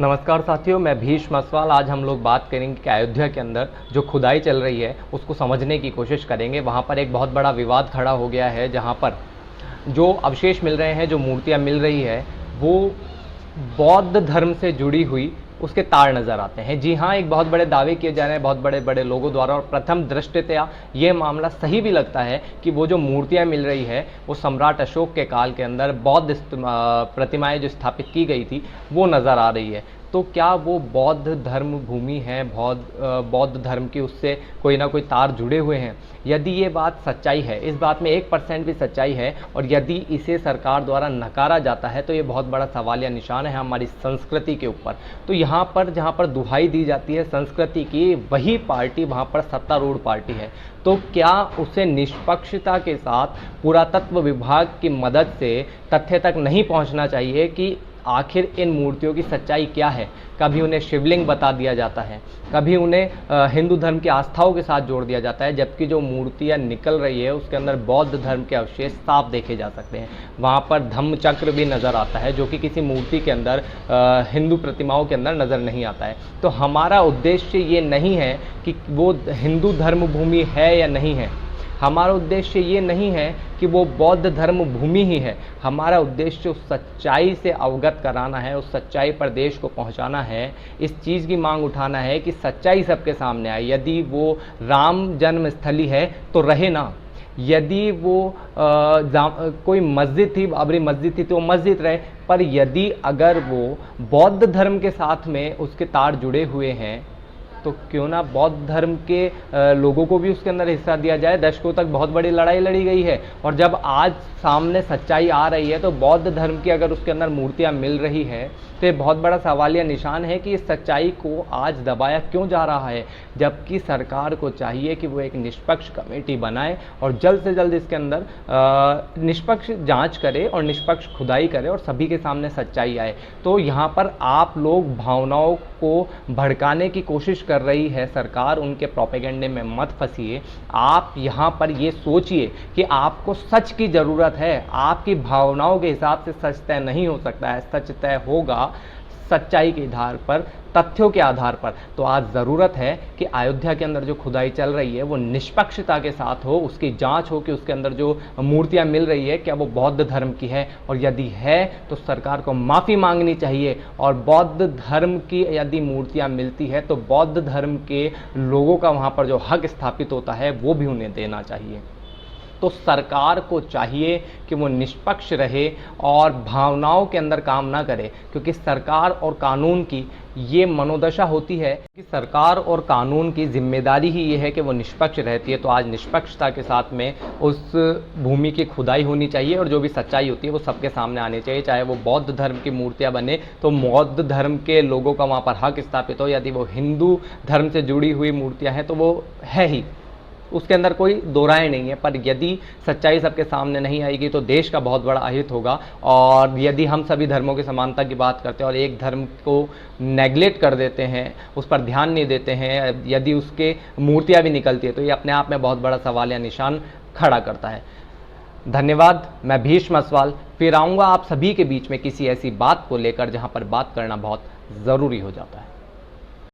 नमस्कार साथियों, मैं भीष्म मसवाल। आज हम लोग बात करेंगे कि अयोध्या के अंदर जो खुदाई चल रही है उसको समझने की कोशिश करेंगे। वहाँ पर एक बहुत बड़ा विवाद खड़ा हो गया है, जहाँ पर जो अवशेष मिल रहे हैं, जो मूर्तियाँ मिल रही है, वो बौद्ध धर्म से जुड़ी हुई उसके तार नज़र आते हैं। जी हाँ, एक बहुत बड़े दावे किए जा रहे हैं बहुत बड़े बड़े लोगों द्वारा, और प्रथम दृष्टया ये मामला सही भी लगता है कि वो जो मूर्तियाँ मिल रही है वो सम्राट अशोक के काल के अंदर बौद्ध प्रतिमाएं जो स्थापित की गई थी वो नज़र आ रही है। तो क्या वो बौद्ध धर्म भूमि है, बौद्ध धर्म की उससे कोई ना कोई तार जुड़े हुए हैं? यदि ये बात सच्चाई है, इस बात में 1% भी सच्चाई है, और यदि इसे सरकार द्वारा नकारा जाता है तो ये बहुत बड़ा सवालिया निशान है हमारी संस्कृति के ऊपर। तो यहाँ पर जहाँ पर दुहाई दी जाती है संस्कृति की, वही पार्टी वहाँ पर सत्तारूढ़ पार्टी है। तो क्या उसे निष्पक्षता के साथ पुरातत्व विभाग की मदद से तथ्य तक नहीं पहुँचना चाहिए कि आखिर इन मूर्तियों की सच्चाई क्या है? कभी उन्हें शिवलिंग बता दिया जाता है, कभी उन्हें हिंदू धर्म की आस्थाओं के साथ जोड़ दिया जाता है, जबकि जो मूर्तियाँ निकल रही है उसके अंदर बौद्ध धर्म के अवशेष साफ देखे जा सकते हैं। वहाँ पर धम्म चक्र भी नज़र आता है, जो कि किसी मूर्ति के अंदर हिंदू प्रतिमाओं के अंदर नज़र नहीं आता है। तो हमारा उद्देश्य ये नहीं है कि वो हिंदू धर्म भूमि है या नहीं है, हमारा उद्देश्य ये नहीं है कि वो बौद्ध धर्म भूमि ही है। हमारा उद्देश्य उस सच्चाई से अवगत कराना है, उस सच्चाई पर देश को पहुंचाना है, इस चीज़ की मांग उठाना है कि सच्चाई सबके सामने आए। यदि वो राम जन्मस्थली है तो रहे ना, यदि वो कोई मस्जिद थी, बाबरी मस्जिद थी, तो मस्जिद रहे, पर यदि अगर वो बौद्ध धर्म के साथ में उसके तार जुड़े हुए हैं तो क्यों ना बौद्ध धर्म के लोगों को भी उसके अंदर हिस्सा दिया जाए। दशकों तक बहुत बड़ी लड़ाई लड़ी गई है, और जब आज सामने सच्चाई आ रही है तो बौद्ध धर्म की अगर उसके अंदर मूर्तियां मिल रही है तो ये बहुत बड़ा सवालिया निशान है कि इस सच्चाई को आज दबाया क्यों जा रहा है, जबकि सरकार को चाहिए कि वो एक निष्पक्ष कमेटी बनाए और जल्द से जल्द इसके अंदर निष्पक्ष जांच करे और निष्पक्ष खुदाई करे और सभी के सामने सच्चाई आए। तो यहाँ पर आप लोग भावनाओं को भड़काने की कोशिश कर रही है सरकार, उनके प्रोपेगेंडे में मत फंसिए। आप यहाँ पर ये सोचिए कि आपको सच की ज़रूरत है, आपकी भावनाओं के हिसाब से सच तय नहीं हो सकता है। सच तय होगा सच्चाई के आधार पर, तथ्यों के आधार पर। तो आज ज़रूरत है कि अयोध्या के अंदर जो खुदाई चल रही है वो निष्पक्षता के साथ हो, उसकी जांच हो कि उसके अंदर जो मूर्तियां मिल रही है क्या वो बौद्ध धर्म की है, और यदि है तो सरकार को माफ़ी मांगनी चाहिए। और बौद्ध धर्म की यदि मूर्तियां मिलती है तो बौद्ध धर्म के लोगों का वहाँ पर जो हक स्थापित होता है वो भी उन्हें देना चाहिए। तो सरकार को चाहिए कि वो निष्पक्ष रहे और भावनाओं के अंदर काम ना करे, क्योंकि सरकार और कानून की ये मनोदशा होती है कि सरकार और कानून की जिम्मेदारी ही ये है कि वो निष्पक्ष रहती है। तो आज निष्पक्षता के साथ में उस भूमि की खुदाई होनी चाहिए, और जो भी सच्चाई होती है वो सबके सामने आनी चाहिए। चाहे वो बौद्ध धर्म की मूर्तियाँ बने तो बौद्ध धर्म के लोगों का वहाँ पर हक स्थापित हो, यदि वो हिंदू धर्म से जुड़ी हुई मूर्तियाँ हैं तो वो है ही, उसके अंदर कोई दो राय नहीं है। पर यदि सच्चाई सबके सामने नहीं आएगी तो देश का बहुत बड़ा अहित होगा। और यदि हम सभी धर्मों की समानता की बात करते हैं और एक धर्म को नेग्लेक्ट कर देते हैं, उस पर ध्यान नहीं देते हैं, यदि उसके मूर्तियां भी निकलती है, तो ये अपने आप में बहुत बड़ा सवाल या निशान खड़ा करता है। धन्यवाद। मैं भीष्म मसवाल फिर आऊँगा आप सभी के बीच में किसी ऐसी बात को लेकर जहाँ पर बात करना बहुत ज़रूरी हो जाता है।